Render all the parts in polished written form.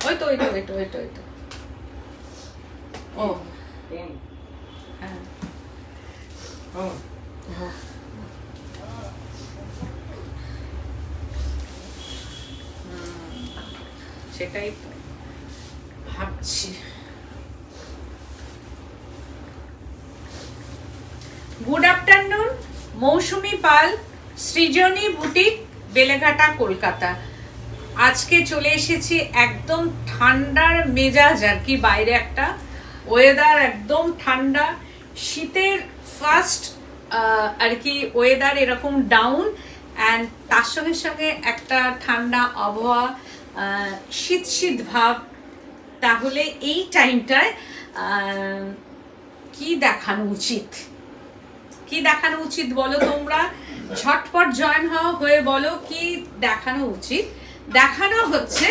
ওই তো ও হ্যাঁ সেটাই তো ভাবছি। গুড আফটারনুন, মৌসুমী পাল, সৃজনী বুটিক, বেলেঘাটা, কলকাতা। আজকে চলে এসেছি একদম ঠান্ডার মেজাজ আর কি, বাইরে একটা ওয়েদার একদম ঠান্ডা, শীতের ফার্স্ট আর কি ওয়েদার এরকম ডাউন, অ্যান্ড তার সঙ্গে সঙ্গে একটা ঠান্ডা আবহাওয়া, শীত শীত ভাব। তাহলে এই টাইমটায় কি দেখানো উচিত বলো তোমরা? ঝটপট জয়েন হয়ে বলো কি দেখানো উচিত। দেখানো হচ্ছে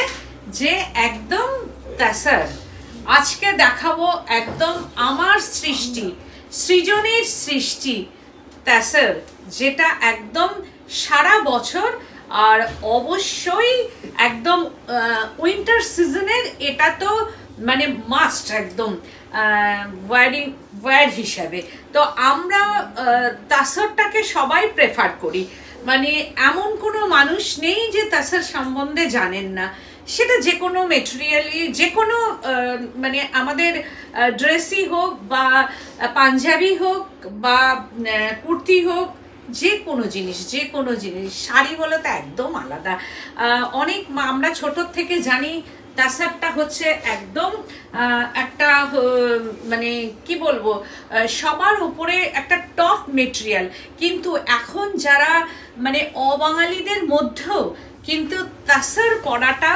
যে একদম তাসার আজকে দেখাবো, একদম আমার সৃষ্টি, সৃজনীর সৃষ্টি তাসার, যেটা একদম সারা বছর আর অবশ্যই একদম উইন্টার সিজনের এটা তো মানে মাস্ট একদম ওয়্যার হিসাবে। তো আমরা তাসারটাকে সবাই প্রেফার করি, মানে এমন কোনো মানুষ নেই যে তাসার সম্বন্ধে জানেন না। সেটা যে কোনো মেটেরিয়ালই, যে কোনো মানে আমাদের ড্রেসই হোক বা পাঞ্জাবি হোক বা কুর্তি হোক, যে কোনো জিনিস শাড়ি হলো তো একদম আলাদা। অনেক আমরা ছোটোর থেকে জানি তাসারটা হচ্ছে একদম একটা মানে কি বলবো, সবার উপরে একটা টপ মেটেরিয়াল। কিন্তু এখন যারা মানে অবাঙালিদের মধ্যেও কিন্তু তাসার পরাটা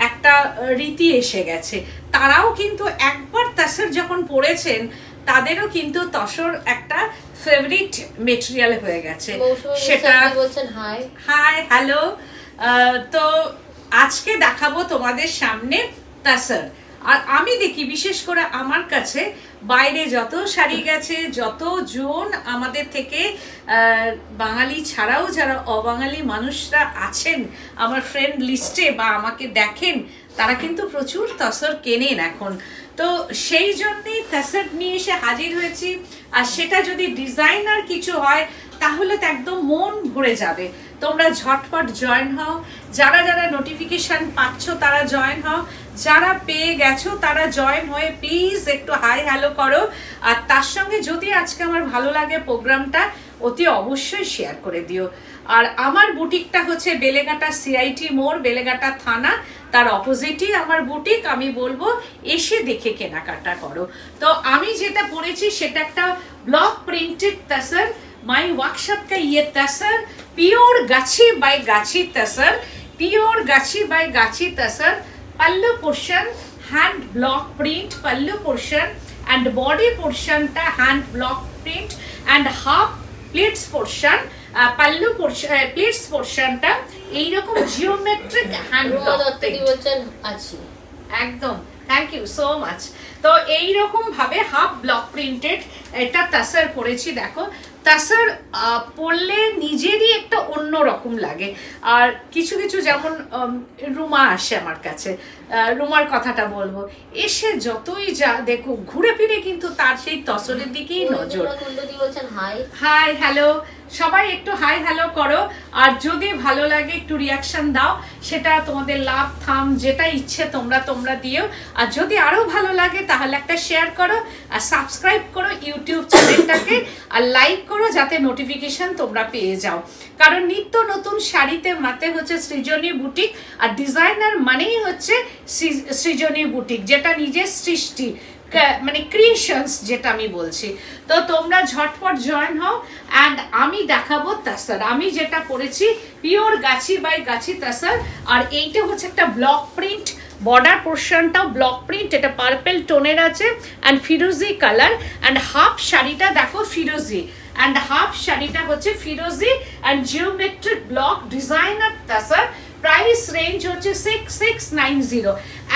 একটা রীতি এসে গেছে। তারাও কিন্তু একবার তাসার যখন পরেছেন তাদেরও কিন্তু তসর একটা ফেভারিট মেটেরিয়াল হয়ে গেছে। সেটা বলছেন হাই হ্যালো। তো আজকে দেখাবো তোমাদের সামনে তাসার। আর আমি দেখি বিশেষ করে আমার কাছে বাইরে যত শাড়ি গেছে, যত জন আমাদের থেকে বাঙালি ছাড়াও যারা অবাঙালি মানুষরা আছেন আমার ফ্রেন্ড লিস্টে বা আমাকে দেখেন, তারা কিন্তু প্রচুর তাসার কেনেন এখন। তো সেই জন্যই তাসার নিয়ে এসে হাজির হয়েছি। আর সেটা যদি ডিজাইনার কিছু হয় তাহলে তো একদম মন ভরে যাবে। তোমরা ঝটপট জয়েন হও, যারা যারা নোটিফিকেশন পাচ্ছ তারা জয়েন হও, যারা পেয়ে গেছো তারা জয়েন হয়ে প্লিজ একটু হাই হ্যালো করো। আর তার সঙ্গে যদি আজকে আমার ভালো লাগে প্রোগ্রামটা, অতি অবশ্যই শেয়ার করে দিও। আর আমার বুটিকটা হচ্ছে বেলেঘাটা সিআইটি মোড়, বেলেঘাটা থানা, তার অপোজিটই আমার বুটিক। আমি বলবো এসে দেখে কেনাকাটা করো। তো আমি যেটা পরেছি সেটা একটা ব্লক প্রিন্টেড তাসার। माई वर्कशॉप का ये तसर प्योर गाछी बाय गाछी तसर, प्योर गाछी बाय गाछी tasar. Pallu portion hand block print, pallu portion and body portion टा hand block print and half pleats portion, pallu portion pleats portion टा এই রকম জিওমেট্রিক হ্যান্ড ব্লক প্রিন্ট আছে একদম। Thank you so much. তো এই রকম ভাবে হাফ ব্লক প্রিন্টেড এটা তাসার পরেছি। দেখো তাসার পরলে নিজেরই একটা অন্য রকম লাগে। আর কিছু কিছু যেমন রুমা আসে আমার কাছে, রুমার কথাটা বলবো, এসে যতই যা দেখো ঘুরে ফিরে কিন্তু তার সেই তসরের দিকেই নজর। হাই হ্যালো, সবাই একটু হাই হ্যালো করো। আর যদি ভালো লাগে একটু রিয়াকশন দাও, সেটা তোমাদের লাভ থাম যেটা ইচ্ছে তোমরা দিও। আর যদি আরো ভালো লাগে তাহলে একটা শেয়ার করো আর সাবস্ক্রাইব করো ইউটিউব চ্যানেলটাকে, আর লাইক করো যাতে নোটিফিকেশন তোমরা পেয়ে যাও। কারণ নিত্য নতুন শাড়িতে মাতে হচ্ছে সৃজনী বুটিক, আর ডিজাইনার মানেই হচ্ছে সৃজনী বুটিক, যেটা নিজের সৃষ্টি মানে ক্রিয়েশনস যেটা আমি বলছি। তো তোমরা ঝটপট জয়েন হও। অ্যান্ড আমি দেখাবো তাসার। আমি যেটা পরেছি পিওর গাছি বাই গাছি তাসার। আর এইটা হচ্ছে একটা ব্লক প্রিন্ট, বর্ডার পোর্শনটাও ব্লক প্রিন্ট, এটা পার্পেল টোনের আছে অ্যান্ড ফিরোজি কালার। অ্যান্ড হাফ শাড়িটা দেখো ফিরোজি, অ্যান্ড হাফ শাড়িটা হচ্ছে ফিরোজি and geometric block designer tasar. Price range হচ্ছে 6690।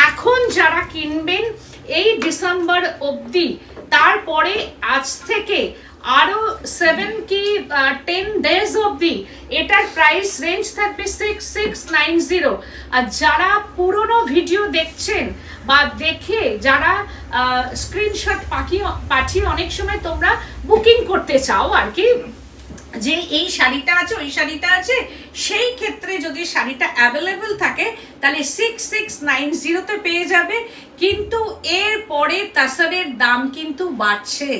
এখন যারা কিনবেন এই ডিসেম্বর অবধি, তারপরে আজ থেকে আরো 7 কি 10 ডেজ অবধি এটার প্রাইস রেঞ্জ থাকবে 6690। আর যারা পুরনো ভিডিও দেখছেন বা দেখে যারা স্ক্রিনশট পাঠিয়ে অনেক সময় তোমরা বুকিং করতে চাও আর কি, যে এই শাড়িটা আছে ওই শাড়িটা আছে, সেই ক্ষেত্রে যদি শাড়িটা অ্যাভেলেবল থাকে তাহলে 6690 তে পেয়ে যাবে। কিন্তু এর পরে তাসারের দাম কিন্তু বাড়ছে,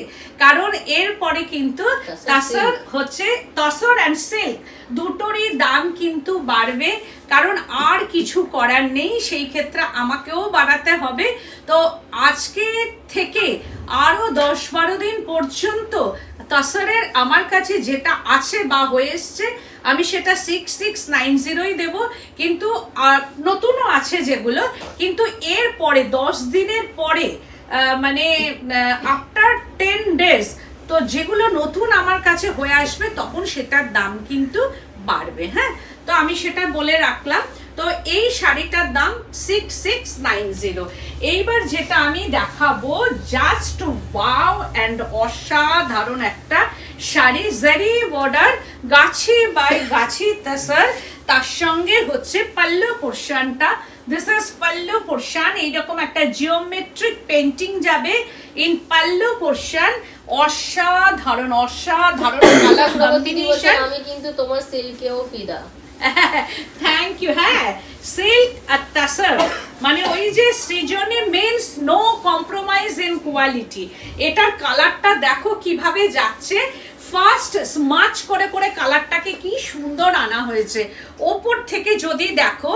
কারণ এর পরে কিন্তু তাসার হচ্ছে তসর অ্যান্ড সিল্ক দুটোরই দাম কিন্তু বাড়বে, কারণ আর কিছু করার নেই, সেই ক্ষেত্রে আমাকেও বাড়াতে হবে। তো আজকে থেকে আরো 10-12 দিন পর্যন্ত তসরের আমার কাছে যেটা আছে বা হয়ে এসছে আমি সেটা 6690ই দেব, কিন্তু নতুনও আছে যেগুলো, কিন্তু এর পরে 10 দিনের পরে মানে আফটার 10 ডেজ তো যেগুলো নতুন আমার কাছে হয়ে আসবে তখন সেটার দাম কিন্তু বাড়বে। হ্যাঁ, তো আমি সেটা বলে রাখলাম। তো এই শাড়িটার দাম 6690। এইবার যেটা আমি দেখাবো জাস্ট ওয়াও অ্যান্ড অসাধারণ একটা শাড়ি, জারি বর্ডার, গাছি বাই গাছি তসর, তার সঙ্গে হচ্ছে পাল্লু পোর্শনটা। দিস ইজ পাল্লু পোর্শন, এইরকম একটা জিওমেট্রিক পেন্টিং যাবে ইন পাল্লু পোর্শন। অসাধারণ অসাধারণ কালার কম্বিনেশন। আমি কিন্তু তোমার সিল্কেও ফিদা। Thank you. হ্যাঁ, সিল্ক আর তাসর মানে ওই যে Srijani means no compromise in quality. এটার কালারটা দেখো কিভাবে যাচ্ছে, ফার্স্ট স্মাচ করে করে কালারটাকে কি সুন্দর আনা হয়েছে। ওপর থেকে যদি দেখো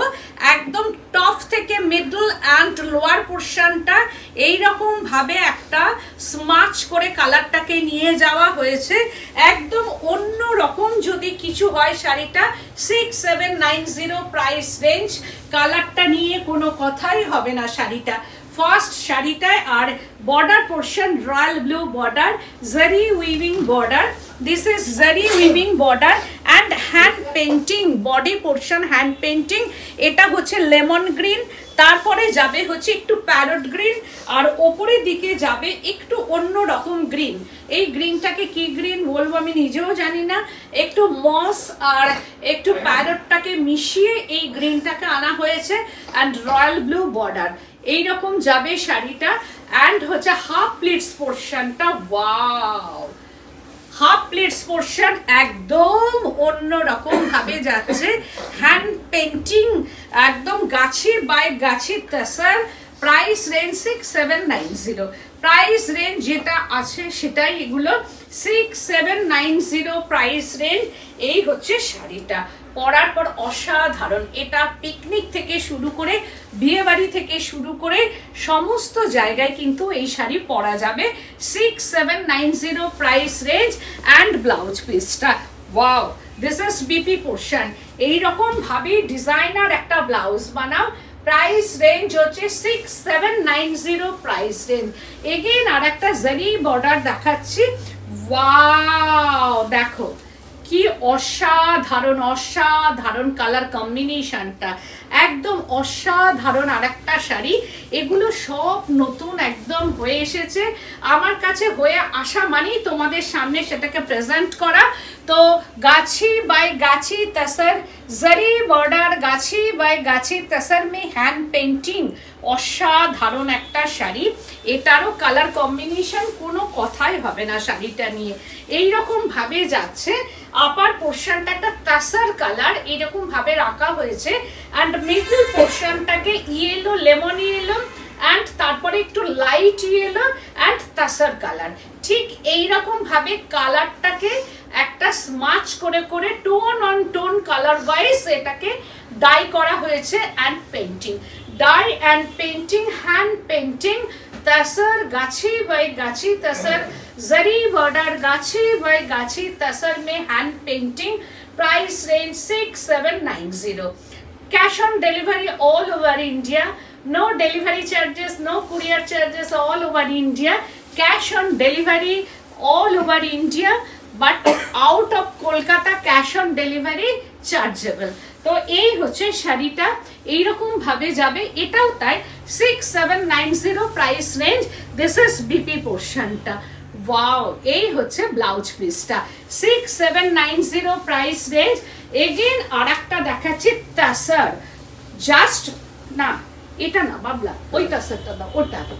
একদম টপ থেকে মিডল অ্যান্ড লোয়ার পোর্শনটা এইরকম ভাবে একটা স্মাচ করে কালারটাকে নিয়ে যাওয়া হয়েছে, একদম অন্য রকম যদি কিছু হয় শাড়িটা 6790 প্রাইস রেঞ্জ। কালারটা নিয়ে কোনো কথাই হবে না শাড়িটা। ফার্স্ট শাড়িটায় আর border portion royal blue border, zari weaving border, this is zari weaving border and hand painting, body portion hand painting. এটা হচ্ছে লেমন গ্রিন, তারপরে যাবে হচ্ছে একটু প্যারট গ্রিন, আর ওপরের দিকে যাবে একটু অন্য রকম গ্রিন। এই গ্রিনটাকে কি গ্রিন বলবো আমি নিজেও জানি না, একটু মস আর একটু প্যারটটাকে মিশিয়ে এই গ্রিনটাকে আনা হয়েছে, অ্যান্ড রয়্যাল ব্লু বর্ডার এইরকম যাবে শাড়িটা। অ্যান্ড হচ্ছে হাফ প্লিটস পোর্শনটা, ওয়াও, হাফ প্লিটস পোর্শন একদম অন্য রকম ভাবে যাচ্ছে, হ্যান্ড পেন্টিং একদম গাছি by Gachhi tussar. Price range 6790, price range যেটা আছে সেটাই এগুলো 6790 প্রাইস রেঞ্জ। এই হচ্ছে শাড়িটা, পরার পর অসাধারণ। এটা পিকনিক থেকে শুরু করে বিয়ে বাড়ি থেকে শুরু করে সমস্ত জায়গায় কিন্তু এই শাড়ি পরা যাবে। 6790 প্রাইস রেঞ্জ। অ্যান্ড ব্লাউজ পিসটা wow, this is BP portion. এইরকম ভাবে ডিজাইনার একটা ব্লাউজ বানাও, প্রাইস রেঞ্জ হচ্ছে 6790 প্রাইস রেঞ্জ। এগেন আর একটা জারি বর্ডার দেখাচ্ছি, ওয়াও দেখো কি অসাধারণ অসাধারণ কালার কম্বিনেশনটা, একদম অসাধারণ। আর একটা শাড়ি, এগুলো সব নতুন একদম হয়ে এসেছে আমার কাছে, হয়ে আসা মানেই তোমাদের সামনে সেটাকে প্রেজেন্ট করা। তো গাছি বাই গাছি তসর, জারি border, Gachhi by Gachhi tussar May hand painting, অসাধারণ একটা শাড়ি। এটারও কালার কম্বিনেশন কোনো কথাই হবে না শাড়িটা নিয়ে, এইরকম ভাবে যাচ্ছে। আপার পোর্শনটা একটা তাসার কালার এইরকম ভাবে রাখা হয়েছে, অ্যান্ড মিডল পোর্শনটাকে ইয়েলো, লেমন ইয়েলো, অ্যান্ড তারপরে একটু light yellow and tasar colour. ঠিক এইরকম ভাবে কালারটাকে একটা স্মাচ করে করে tone on tone colour wise এটাকে ডাই করা হয়েছে, and painting, dye and painting, hand painting tasar गाछी बाय गाछी तसर, जरी बॉर्डर गाछी बाय गाछी तसर में hand painting. Price range 6790। Cash on delivery all over India, no delivery charges, no courier charges, all over India, cash on delivery all over India, but out of Kolkata cash on delivery chargeable। তো এই হচ্ছে শাড়িটা, এইরকম ভাবে যাবে, এটাও তাই 6790 price range. This is BP পোর্শনটা, ওয়াও। এই হচ্ছে ব্লাউজ পিসটা 6790 প্রাইস রেঞ্জ। এগেন আর একটা দেখাচ্ছি তাসার, জাস্ট না এটা না বাবলা, ওই তাসারটা দাও,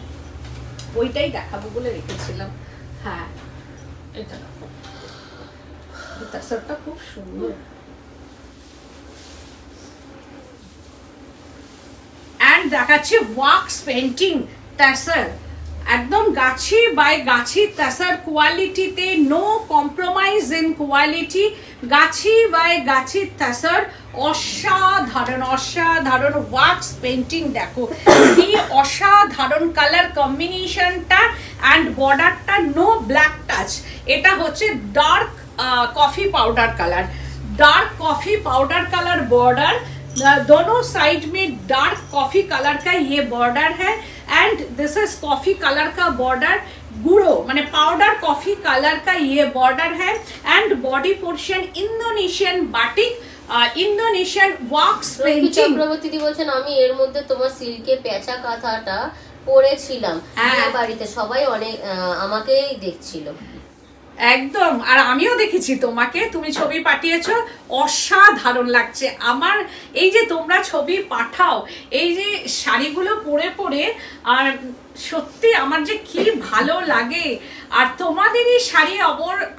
ওইটাই দেখাবো বলে রেখেছিলাম। হ্যাঁ এটা দেখো, তাসারটা খুব সুন্দর। এন্ড দেখাচ্ছি ওয়াক্স পেন্টিং তাসার, একদম গাছি বাই গাছি তাসার কোয়ালিটিতে, no compromise in quality, Gachhi by গাছি তাসার, অসাধারণ অসাধারণ ওয়াক্স পেন্টিং। দেখো কি অসাধারণ কালার কম্বিনেশনটা, অ্যান্ড বর্ডারটা নো ব্ল্যাক টাচ, এটা হচ্ছে dark coffee powder colour, dark coffee powder colour border, दोनों साइड में डार्क कॉफी कलर का ये बॉर्डर है, and this is coffee colour का बॉर्डर, गुड़ो माने पाउडर कॉफी कलर का ये बॉर्डर है, and body portion Indonesian batik, Indonesian wax painting. Chakraborty di বলছেন আমি এর মধ্যে তোমার সিল্কের পেঁচা কাঁথাটা পরেছিলাম, বাড়িতে সবাই অনেক আমাকেই দেখছিল। একদম, আর আমিও দেখেছি তোমাকে, তুমি ছবি পাঠিয়েছো, অসাধারণ লাগছে আমার। এই যে তোমরা ছবি পাঠাও এই যে শাড়িগুলো পরে পরে, আর সত্যি আমার যে কি ভালো লাগে। আর তোমাদেরই শাড়ি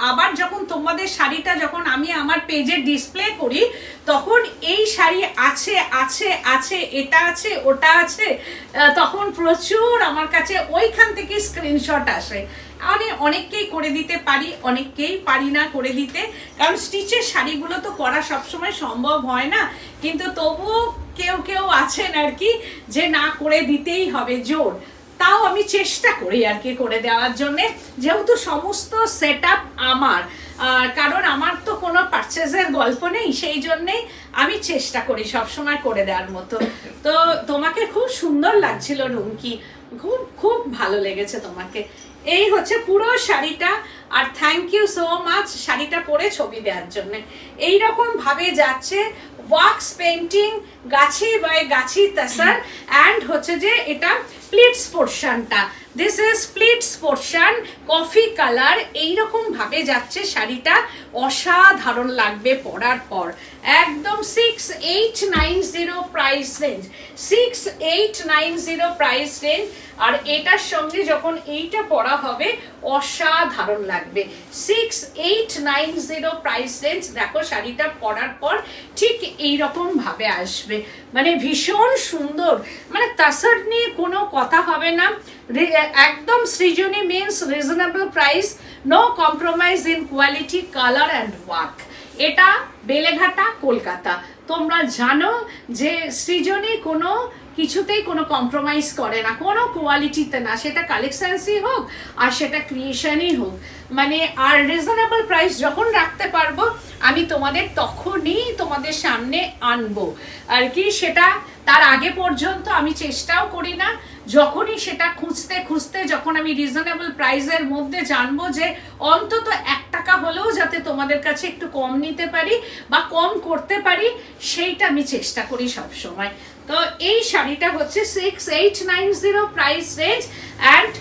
আবার যখন তোমাদের শাড়িটা যখন আমি আমার পেজে ডিসপ্লে করি, তখন এই শাড়ি আছে আছে আছে, এটা আছে ওটা আছে, তখন প্রচুর আমার কাছে ওইখান থেকে স্ক্রিনশট আসে। আমি অনেককেই করে দিতে পারি, অনেককেই পারি না করে দিতে, কারণ স্টিচের শাড়িগুলো তো করা সবসময় সম্ভব হয় না, কিন্তু তবুও কেউ কেউ আছেন আর কি যে না করে দিতেই হবে জোর, তাও আমি চেষ্টা করি আর কি করে দেওয়ার জন্যে, যেহেতু সমস্ত সেট আপ আমার, কারণ আমার তো কোনো পারচেজের গল্প নেই, সেই জন্যেই আমি চেষ্টা করি সবসময় করে দেওয়ার মতো। তো তোমাকে খুব সুন্দর লাগছিল রুমকি, খুব খুব ভালো লেগেছে তোমাকে। এই হচ্ছে পুরো শাড়িটা, আর থ্যাংক ইউ সো মাচ শাড়িটা পরে ছবি দেওয়ার জন্য। এইরকম ভাবে যাচ্ছে wax painting, Gachhi by Gachhi তাসার, and হচ্ছে যে এটা প্লিটস পোর্শনটা, this is pleats portion coffee colour, এইরকম ভাবে যাচ্ছে শাড়িটা, অসাধারণ লাগবে পরার পর। একদম 6890 প্রাইস রেঞ্জ, 6890 প্রাইস রেঞ্জ, আর এটার সঙ্গে যখন এইটা পরা হবে অসাধারণ লাগবে। 6890 প্রাইস রেঞ্জ, দেখো শাড়িটা পরার পর ঠিক এইরকম ভাবে আসবে, মানে ভীষণ সুন্দর, মানে তাসার নিয়ে কোনো কথা হবে না, একদম Srijani means reasonable price, no compromise in quality, colour and work. এটা বেলেঘাটা কলকাতা, তোমরা জানো যে সৃজনী কোনো কিছুতেই কোনো কম্প্রোমাইজ করে না, কোনো কোয়ালিটিতে না, সেটা কালেকশনসই হোক আর সেটা ক্রিয়েশনই হোক, মানে আর রিজনেবল প্রাইস যখন রাখতে পারবো আমি তোমাদের তখনই তোমাদের সামনে আনবো আর কি। সেটা তার আগে পর্যন্ত আমি চেষ্টাও করি না, যখনই সেটা খুঁজতে খুঁজতে যখন আমি রিজনেবল প্রাইসের মধ্যে জানবো যে অন্তত 1 টাকা হলেও যাতে তোমাদের কাছে একটু কম নিতে পারি বা কম করতে পারি, সেইটা আমি চেষ্টা করি সব সময়। তো এই শাড়িটা হচ্ছে 6890 প্রাইস রেঞ্জ, অ্যান্ড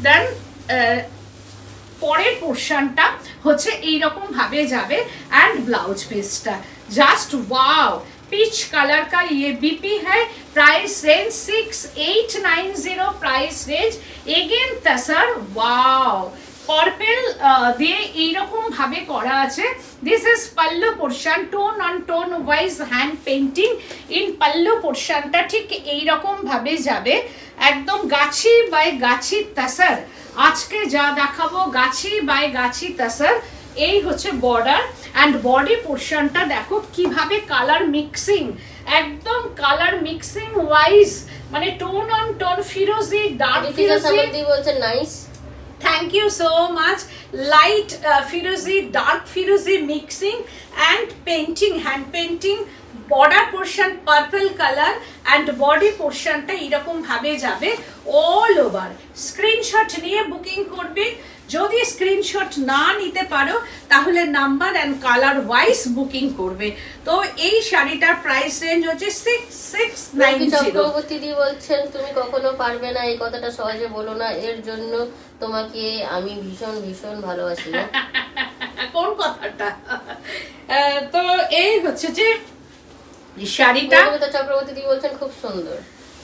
দেন পরের পোর্শনটা হচ্ছে এইরকম ভাবে যাবে, অ্যান্ড ব্লাউজ পিসটা জাস্ট ওয়াও, पीच कलर का ये बीपी है, price range 6890 price range, again tasar wow purple দিয়ে এইরকম ভাবে করা আছে। This is pallu portion, tone on tone wise hand painting in pallu পোর্শনটা ঠিক এইরকম ভাবে যাবে, একদম গাছি বাই গাছি তসর। আজকে যা দেখাবো গাছি বাই গাছি তসর। এই হচ্ছে বর্ডার, অ্যান্ড বডি পোর্শনটা দেখো কিভাবে কালার মিক্সিং, একদম কালার মিক্সিং ওয়াইজ, মানে টোন অন টোন, ফিরোজি ডার্ক ফিরোজি বলছে nice, thank you so much, light firozi dark firozi mixing and painting, hand painting, border portion purple color, and body portion টা এরকম ভাবে যাবে all over। স্ক্রিনশট নিয়ে booking করবে, যদি screenshot না নিতে পারো তাহলে number and colour wise booking করবে। তো এই শাড়িটার প্রাইস রেঞ্জ হচ্ছে 6690। চক্রবর্তী দি বলছেন তুমি কখনো পারবে না, এই কথাটা সহজে বলো না, এর জন্য তোমাকে আমি ভীষণ ভীষণ ভালোবাসি। কোন কথাটা? তো এই হচ্ছে যে শাড়িটা চক্রবর্তী দি বলছেন খুব সুন্দর।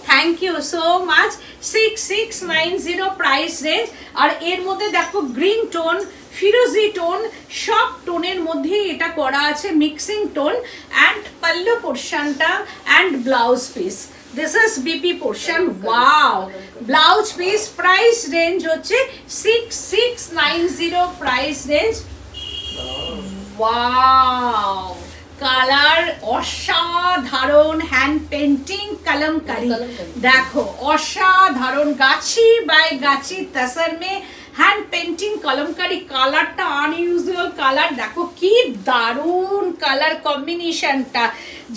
Thank you so much. 6690 price range. আর এর মধ্যে দেখো গ্রিন টোন, ফিরোজি টোন, সব টোনের মধ্যে এটা করা আছে, মিক্সিং টোন। অ্যান্ড পাল্লু পোর্শনটা and blouse piece, this is BP portion. Wow, blouse piece price range হচ্ছে 6690 প্রাইস রেঞ্জ। ওয়াও, কালার অসাধারণ, হ্যান্ড পেন্টিং কলমকারি, দেখো অসাধারণ, গাছি by Gachhi tussar May hand painting kalamkari. কালারটা আনইউজুয়াল কালার, দেখো কি দারুণ কালার কম্বিনেশনটা,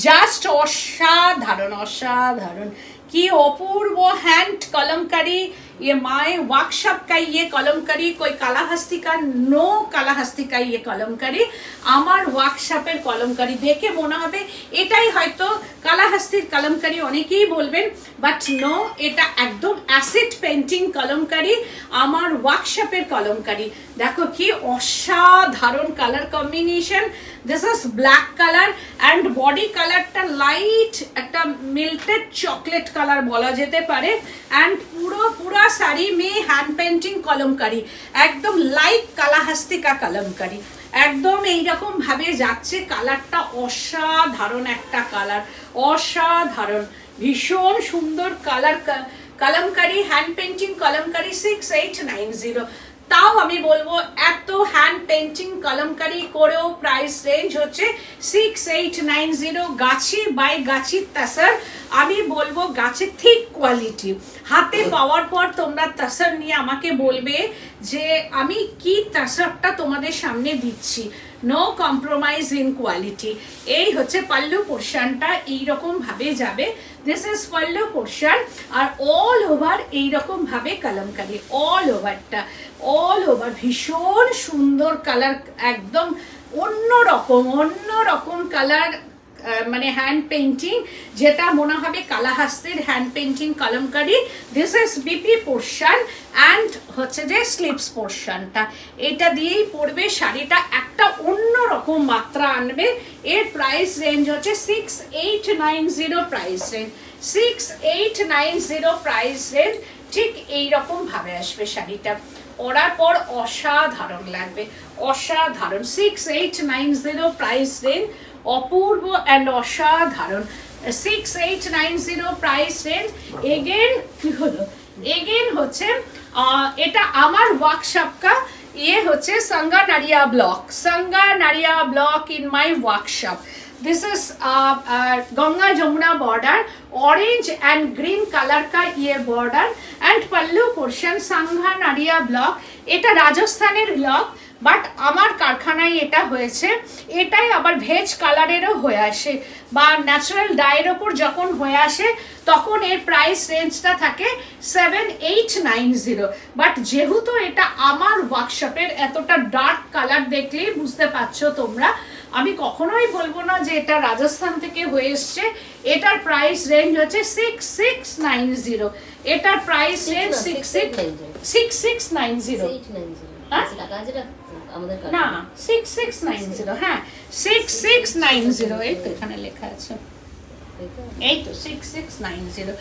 জাস্ট অসাধারণ অসাধারণ, কি অपूर्व हैंड कलमकारी। ये माय वर्कशॉप का ये कलमकारी, कोई कालाहस्ती का नो, कालाहस्ती का ये कलमकारी আমার ওয়ার্কশপের কলমকারি। দেখে মনে হবে এটাই হয়তো কালাহাস্তির কলমকারি, অনেকেই বলবেন, বাট নো, এটা একদম অ্যাসিড পেন্টিং কলমকারি, আমার ওয়ার্কশপের কলমকারি। দেখো কি অসাধারণ colour combination. This is black colour and body কালারটা লাইট একটা মিল্টেড চকলেট কালার বলা যেতে পারে। অ্যান্ড পুরা শাড়ি মে হ্যান্ড পেন্টিং কলমকারি, একদম লাইক কালাহাস্তি কা কলমকারি, একদম এইরকম ভাবে যাচ্ছে। কালারটা অসাধারণ একটা কালার, অসাধারণ, ভীষণ সুন্দর colour kalamkari, hand painting kalamkari 6890। তাও আমি বলবো এত হ্যান্ড পেন্টিং কলমকারি করেও প্রাইস রেঞ্জ হচ্ছে 6890। গাছি বাই গাছি তসর, আমি বলবো গাছের ঠিক কোয়ালিটি। হাতে পাওয়ার পর তোমরা তসর নিয়ে আমাকে বলবে যে আমি কি তসরটা তোমাদের সামনে দিচ্ছি। No compromise in quality. এই হচ্ছে পাল্লু পোর্শনটা, এইরকম ভাবে যাবে, দিস ইজ পাল্লু পোর্শন। আর অল ওভার এইরকম ভাবে কলমকারি, অল ওভারটা, অল ওভার ভীষণ সুন্দর কালার, একদম অন্যরকম কালার, মানে হ্যান্ড পেন্টিং, যেটা মনে হবে কালাহাস্তির hand painting kalamkari. This is BP portion and হচ্ছে যে স্লিপস পোর্শনটা, এটা দিয়েই পড়বে শাড়িটা, একটা অন্যরকম মাত্রা আনবে। এর প্রাইস রেঞ্জ হচ্ছে 6890 প্রাইস রেঞ্জ, 6890 প্রাইস রেঞ্জ। ঠিক এইরকম ভাবে আসবে শাড়িটা, পরার পর অসাধারণ লাগবে, অসাধারণ। 6890 প্রাইস রেঞ্জ, অপূর্ব অ্যান্ড অসাধারণ। 6890 প্রাইস রেঞ্জ। এগেন কি হলো, এগেন হচ্ছে এটা আমার ওয়ার্কশপ কা, ये হচ্ছে Sanganeria block, Sanganeria block in my workshop. This is Ganga Jamuna border, orange and green color का ये border and pallu portion Sanganeria block. এটা রাজস্থানের ব্লক, বাট আমার কারখানায় এটা হয়েছে। এটাই আবার ভেজ কালারেরও হয়ে আসে বা ন্যাচারাল ডাইয়ের ওপর যখন হয়ে আসে তখন এর প্রাইস রেঞ্জটা থাকে 7890। বাট যেহেতু এটা আমার ওয়ার্কশপের, এতটা ডার্ক কালার দেখলেই বুঝতে পারছো তোমরা, আমি কখনোই বলবো না যে এটা রাজস্থান থেকে হয়ে এসছে। এটার প্রাইস রেঞ্জ হচ্ছে 6690। এটার প্রাইস রেঞ্জ 6690 না 6690, হ্যাঁ 6690, এই তো এখানে লেখা আছে, এই তো 6690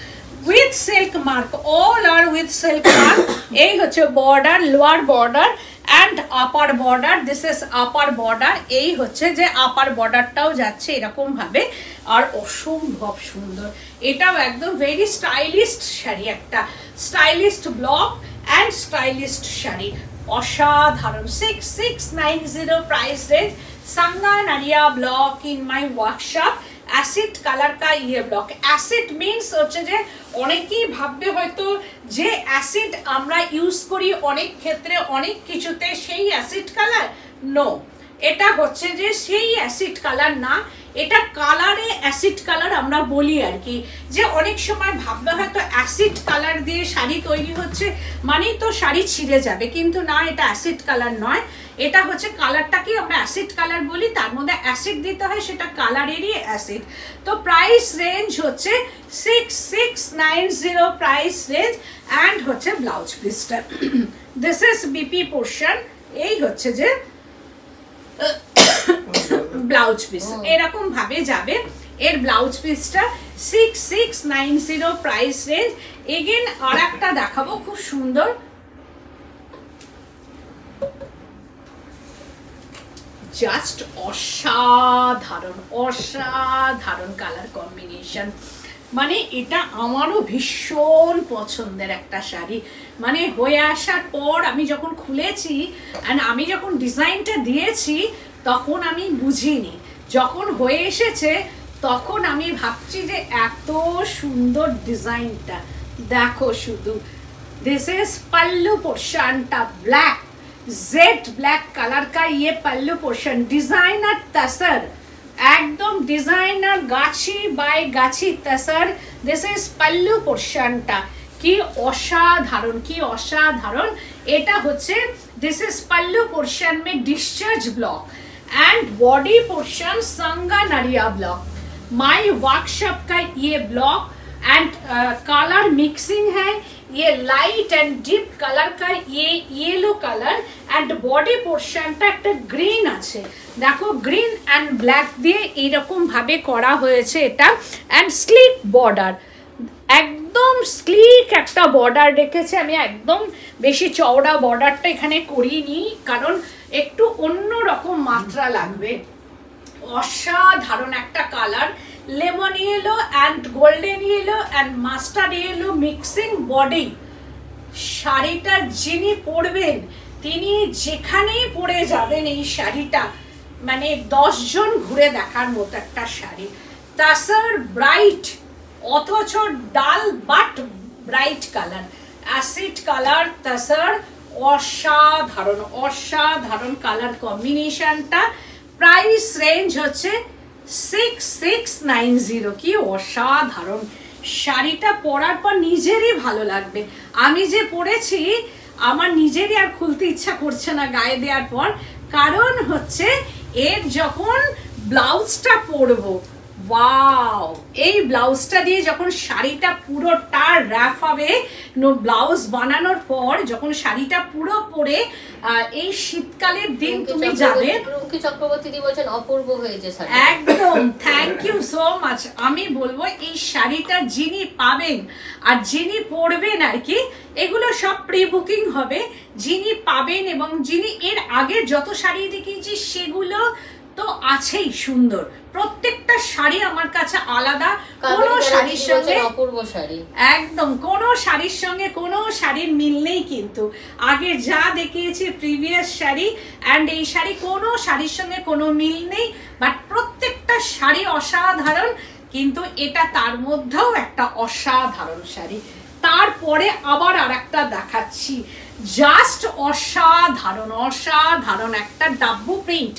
উইথ সিল্ক মার্ক, অল আর উইথ সিল্ক মার্ক। এই হচ্ছে border, lower border and upper border, this is upper border. এই হচ্ছে যে আপার বর্ডারটাও যাচ্ছে এরকম ভাবে, আর অসম্ভব সুন্দর। এটাও একদম ভেরি স্টাইলিস্ট শাড়ি, একটা stylist block and stylist sari, অসাধারণ। 6690 price range, Sanganeria block in my workshop. Acid colour কা ইয়ে ব্লক। অ্যাসিড মিন্স হচ্ছে যে অনেকেই ভাববে হয়তো যে অ্যাসিড আমরা ইউজ করি অনেক ক্ষেত্রে অনেক কিছুতে, সেই অ্যাসিড কালার, নো, এটা হচ্ছে যে সেই অ্যাসিড কালার না, এটা কালারে অ্যাসিড কালার আমরা বলি আর কি। যে অনেক সময় ভাববে হয়তো অ্যাসিড কালার দিয়ে শাড়ি তৈরি হচ্ছে মানেই তো শাড়ি ছিঁড়ে যাবে, কিন্তু না, এটা অ্যাসিড কালার নয়। এটা হচ্ছে কালারটাকে আমরা অ্যাসিড কালার বলি, তার মধ্যে অ্যাসিড দিতে হয়, সেটা কালারেরই অ্যাসিড। তো প্রাইস রেঞ্জ হচ্ছে 6690 প্রাইস রেঞ্জ। অ্যান্ড হচ্ছে ব্লাউজ পিসটা, দিস ইজ বিপি পোর্শন। এই হচ্ছে যে ব্লাউজ পিস, এরকম ভাবে যাবে। এর ব্লাউজ পিসটা 6690 প্রাইস রেঞ্জ। এগেন আর একটা দেখাবো খুব সুন্দর, জাস্ট অসাধারণ অসাধারণ কালার কম্বিনেশন। মানে এটা আমারও ভীষণ পছন্দের একটা শাড়ি। মানে হয়ে আসার পর আমি যখন খুলেছি অ্যান্ড আমি যখন ডিজাইনটা দিয়েছি তখন আমি বুঝিনি, যখন হয়ে এসেছে তখন আমি ভাবছি যে এত সুন্দর ডিজাইনটা দেখো শুধু। दिस इज पल्लू पोर्शन टा ब्लैक, जेड ब्लैक कलर का ये पल्लू पोर्शन, डिजाइनर तसर, एकदम डिजाइनर गाछी बाय गाछी तसर। दिस इज पल्लू पोर्शन टा কি অসাধারণ, কি অসাধারণ। এটা হচ্ছে दिस इज पल्लू पोर्शन में discharge block and body portion संगा नरिया ब्लॉक। माय वर्कशॉप का ये ब्लॉक एंड कलर मिक्सिंग है, ये लाइट एंड डीप कलर का ये येलो कलर एंड बॉडी पोर्शनটা একটা গ্রিন আছে, দেখো গ্রিন এন্ড ব্ল্যাক দিয়ে এরকম ভাবে করা হয়েছে এটা। এন্ড স্লিক বর্ডার, একদম স্লিক একটা বর্ডার রেখেছে। আমি একদম বেশি চওড়া বর্ডারটা এখানে করিনি কারণ একটু অন্য রকম মাত্রা লাগবে। অসাধারণ একটা colour, lemon yellow and golden yellow and mustard yellow mixing body. শাড়িটা যিনি পরবেন তিনি যেখানেই পরে যাবেন এই শাড়িটা মানে 10 জন ঘুরে দেখার মতো একটা শাড়ি। তাসার ব্রাইট অথচ dull but bright colour, acid colour tasar, অসাধারণ অসাধারণ কালার কম্বিনেশনটা। প্রাইস রেঞ্জ হচ্ছে 6690। কি অসাধারণ শাড়িটা, পরার পর নিজেরই ভালো লাগবে। আমি যে পরেছি আমার নিজেরই আর খুলতে ইচ্ছা করছে না গায়ে দেওয়ার পর, কারণ হচ্ছে এর যখন ব্লাউজটা পরবো, ওয়াও, এই ব্লাউজটা দিয়ে যখন শাড়িটা পুরোটা র‍্যাপ হবে, ব্লাউজ বানানোর পর যখন শাড়িটা পুরো পরে এই শীতকালের দিন তুমি যাবে। রুমকি চক্রবর্তী দি বলেন অপূর্ব হয়েছে শাড়ি, একদম থ্যাংক ইউ সো মাচ। আমি বলবো এই শাড়িটা যিনি পাবেন আর যিনি পরবেন আর কি, এগুলো সব প্রি বুকিং হবে। যিনি পাবেন এবং যিনি এর আগে যত শাড়ি দেখিয়েছি সেগুলো তো আছেই সুন্দর, প্রত্যেকটা শাড়ি আমার কাছে আলাদা। কোনো শাড়ির সঙ্গে অপূর্ব শাড়ি, একদম কোনো শাড়ির সঙ্গে কোনো শাড়ির মিল নেই। কিন্তু আগে যা দেখিয়েছি প্রিভিয়াস শাড়ি অ্যান্ড এই শাড়ি, কোনো শাড়ির সঙ্গে কোনো মিল নেই, বাট প্রত্যেকটা শাড়ি অসাধারণ। কিন্তু এটা তার মধ্যেও একটা অসাধারণ শাড়ি। তারপরে আবার আর একটা দেখাচ্ছি, জাস্ট অসাধারণ অসাধারণ একটা ডাব্বু প্রিন্ট।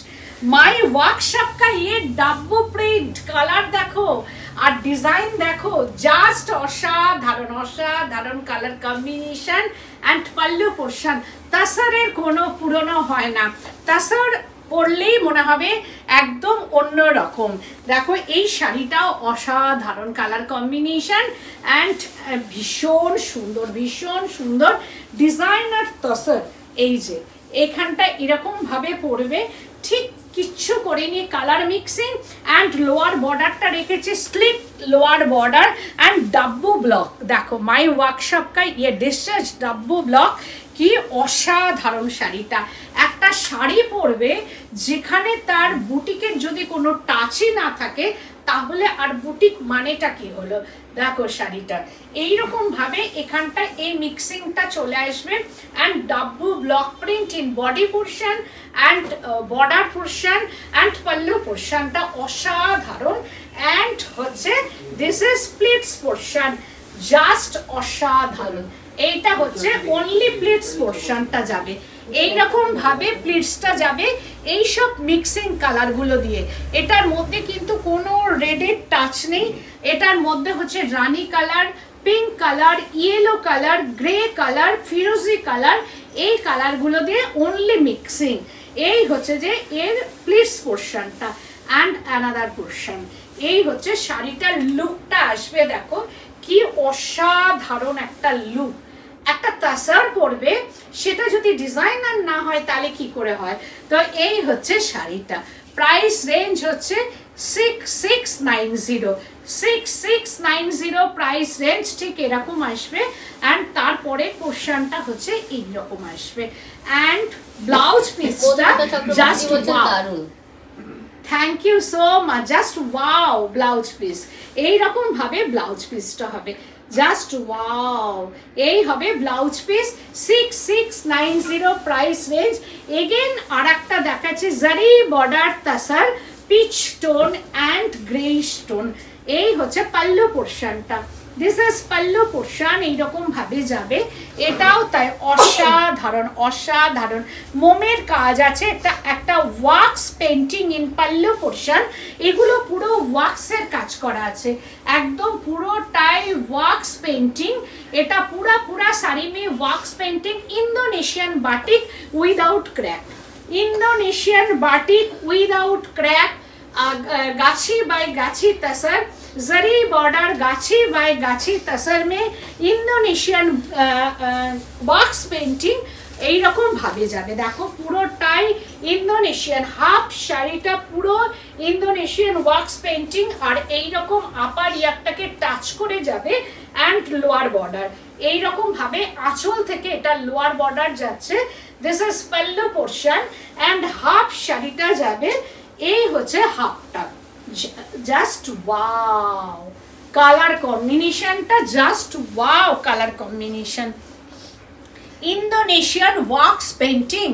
माय वर्कशॉप का ये डब्बू प्रिंट, कलर देखो और डिजाइन देखो, जस्ट असाधारण असाधारण colour combination and pallu portion. तसरेर कोनो पुरानो হয় না, तसर পরলেই মনে হবে একদম অন্য রকম। দেখো এই শাড়িটাও অসাধারণ কালার কম্বিনেশন এন্ড ভীষণ সুন্দর ভীষণ সুন্দর ডিজাইনার তসর। এই যে এখানটা এরকম ভাবে পরবে, ঠিক কিচ্ছু করিনি, কালার মিক্সিং এন্ড লোয়ার বর্ডারটা রেখেছি slip lower border and dabu block. দেখো মাই ওয়ার্কশপ কা ইয়ে ডিসচার্জ ডাব্বু ব্লক। কি অসাধারণ শাড়িটা, একটা শাড়ি পরবে যেখানে তার বুটিকের যদি কোনো টাচই না থাকে তাহলে আর বুটিক মানেটা কি হলো। দেখো শাড়িটা এইরকম ভাবে এখানটা এই মিক্সিংটা চলে আসবে and dabu block print in body portion and border portion and pallu পোর্শনটা অসাধারণ। এন্ড হচ্ছে this is pleats portion, just অসাধারণ। এইটা হচ্ছে অনলি প্লিটস পোর্শনটা যাবে এইরকম ভাবে, প্লিটসটা যাবে এইসব মিক্সিং কালারগুলো দিয়ে। এটার মধ্যে কিন্তু কোনো রেডের টাচ নেই, এটার মধ্যে হচ্ছে রানী colour, pink colour, yellow colour, grey colour, ফিরোজি কালার, এই কালারগুলো দিয়ে অনলি মিক্সিং। এই হচ্ছে যে এর প্লিটস পোর্শনটা অ্যান্ড অ্যানাদার পোর্শন। এই হচ্ছে শাড়িটার লুকটা আসবে। দেখো কি অসাধারণ একটা লুক, একটা তাসার পরবে, সেটা যদি ডিজাইনার না হয় তাহলে কি করে হয়। তো এই হচ্ছে শাড়িটা, প্রাইস রেঞ্জ হচ্ছে 6690, 6690 প্রাইস রেঞ্জ, ঠিক এরকম আসবে। অ্যান্ড তারপরে পোর্শনটা হচ্ছে এইরকম আসবে। অ্যান্ড ব্লাউজ পিসটা just wow, thank you so much, just wow blouse piece. এইরকম ভাবে ব্লাউজ পিসটা হবে, জাস্ট ওয়াও, এই হবে blouse piece 6690 price range. Again আর একটা দেখাচ্ছে zari border tasar, peach tone and grey stone. এই হচ্ছে পাল্লু পোর্শনটা, দিস ইজ পাল্লু পোর্শন, এইরকম ভাবে যাবে। এটাও তাই অসাধারণ, অসাধারণ মোমের কাজ আছে, একটা wax painting in pallu portion. এগুলো পুরো ওয়াক্সের কাজ করা আছে, একদম পুরোটাই ওয়াক্স পেন্টিং। এটা পুরা শাড়ি মে wax painting, Indonesian batik without crack, Indonesian batik without crack, गाछी बाय गाछी तसर, जरी बॉर्डर गाछी बाय गाछी तसर में इंडोनेशियन बॉक्स पेंटिंग এই রকম ভাবে যাবে। দেখো পুরোটাই ইন্দোনেশিয়ান, হাফ শাড়িটা পুরো ইন্দোনেশিয়ান ওয়াক্স পেন্টিং, আর এই রকম আপার ইয়ারটাকে টাচ করে যাবে। অ্যান্ড লোয়ার বর্ডার এই রকম ভাবে আঁচল থেকে এটা লোয়ার বর্ডার যাচ্ছে। This is pallu portion and half শাড়িটা যাবে, এই হচ্ছে হাফটা। জাস্ট ওয়াও কালার কম্বিনেশনটা, just wow colour combination. Indonesian wax painting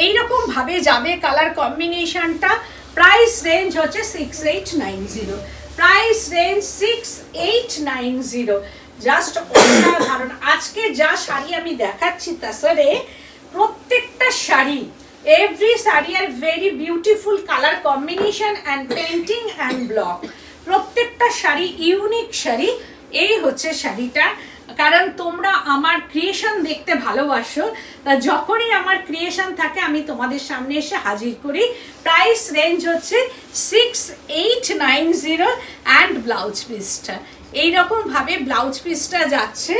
এইরকম ভাবে যাবে কালার কম্বিনেশনটা। প্রাইস রেঞ্জ হচ্ছে 6890, প্রাইস রেঞ্জ 6890, জাস্ট অসাধারণ। আজকে যা শাড়ি আমি দেখাচ্ছি তাসারে, প্রত্যেকটা sari, every sari are very beautiful colour combination and painting and block, প্রত্যেকটা শাড়ি ইউনিক শাড়ি। এই হচ্ছে শাড়িটা, কারণ তোমরা আমার ক্রিয়েশন দেখতে ভালোবাসো, তা যখনই আমার ক্রিয়েশন থাকে আমি তোমাদের সামনে এসে হাজির করি। প্রাইস রেঞ্জ হচ্ছে 6890 অ্যান্ড ব্লাউজ পিসটা এইরকম ভাবে ব্লাউজ পিসটা যাচ্ছে,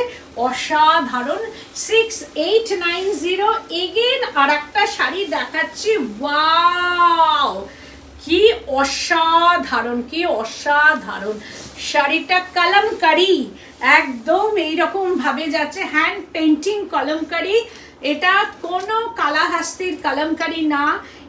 অসাধারণ 6890। এগেন আর একটা শাড়ি দেখাচ্ছি, ওয়াও কি অসাধারণ, কি অসাধারণ শাড়িটা। কলমকারি একদম এইরকম ভাবে যাচ্ছে, হ্যান্ড পেন্টিং কলমকারি। এটা কোনো কালাহাস্তির কলমকারি না,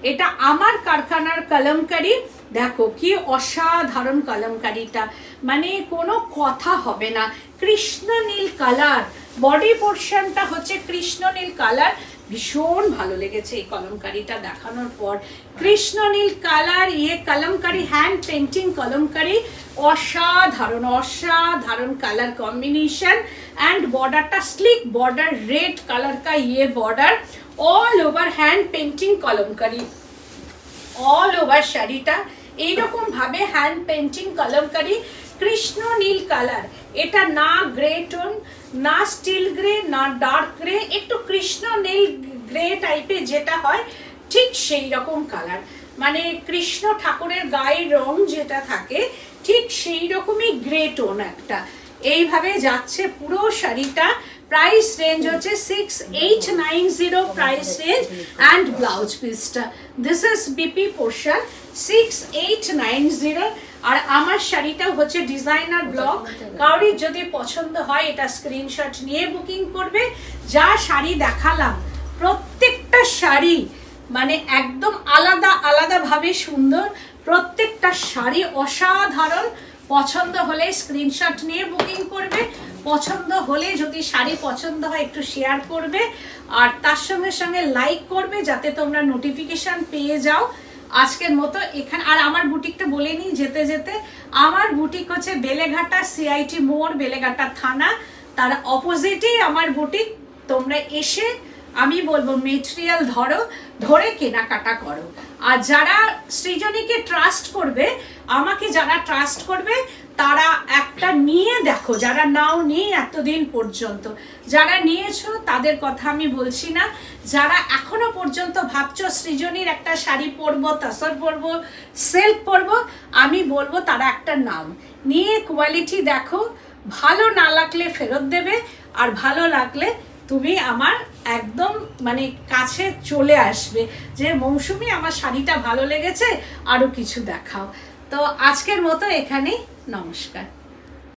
এটা আমার কারখানার কলমকারি। দেখো কি অসাধারণ কলমকারিটা, মানে কোনো কথা হবে না। কৃষ্ণ নীল কালার, বডি পোর্শনটা হচ্ছে কৃষ্ণ নীল কালার। ভীষণ ভালো লেগেছে এই কলমকারিটা দেখানোর পর। কৃষ্ণ নীল কালার, ইয়ে কলমকারি, হ্যান্ড পেন্টিং কলমকারি, অসাধারণ অসাধারণ কালার কম্বিনেশন। एंड बॉर्डरটা স্লিক বর্ডার, রেড কালার का ये border, all over hand painting kalamkari, all over শাড়িটা এইরকম ভাবে হ্যান্ড পেন্টিং কলমকারি। কৃষ্ণ নীল কালার, এটা না গ্রে টোন, না স্টিল গ্রে, না ডার্ক গ্রে, একটু কৃষ্ণ নীল গ্রে টাইপের যেটা হয় ঠিক সেই রকম কালার, মানে কৃষ্ণ ঠাকুরের গায়ের রং যেটা থাকে ঠিক সেই রকমই গ্রে টোন একটা। এইভাবে যাচ্ছে পুরো শাড়িটা। প্রাইস রেঞ্জ হচ্ছে 6890 প্রাইস রেঞ্জ অ্যান্ড ব্লাউজ পিসটা। This is BP portion 6890। আর আমার শাড়িটাও হচ্ছে ডিজাইনার ব্লক। কারোর যদি পছন্দ হয় এটা স্ক্রিনশট নিয়ে বুকিং করবে। যা শাড়ি দেখালাম প্রত্যেকটা শাড়ি মানে একদম আলাদা আলাদা ভাবে সুন্দর, প্রত্যেকটা শাড়ি অসাধারণ। পছন্দ হলে স্ক্রিনশট নিয়ে বুকিং করবে, পছন্দ হলে যদি শাড়ি পছন্দ হয় একটু শেয়ার করবে, আর তার সঙ্গে সঙ্গে লাইক করবে যাতে তোমরা নোটিফিকেশন পেয়ে যাও। আজকের মতো এখানে আর আমার বুটিকটা বলে নিই যেতে যেতে, আমার বুটিক হচ্ছে বেলেঘাটা সিআইটি মোড়, বেলেঘাটা থানা, তার অপোজিটেই আমার বুটিক। তোমরা এসে আমি বলবো মেটেরিয়াল ধরে কেনাকাটা করো। আর যারা সৃজনীকে ট্রাস্ট করবে, আমাকে যারা ট্রাস্ট করবে তারা একটা নিয়ে দেখো, যারা নাও নিয়ে এতদিন পর্যন্ত, যারা নিয়েছো তাদের কথা আমি বলছি না, যারা এখনো পর্যন্ত ভাবছো সৃজনীর একটা শাড়ি পরবো, তসর পরবো, সিল্ক পরবো, আমি বলবো তারা একটা নাও নিয়ে কোয়ালিটি দেখো, ভালো না লাগলে ফেরত দেবে, আর ভালো লাগলে তুমি আমার একদম মানে কাছে চলে আসবে যে মৌসুমি আমার শাড়িটা ভালো লেগেছে, আরো কিছু দেখাও। তো আজকের মতো এখানেই, নমস্কার।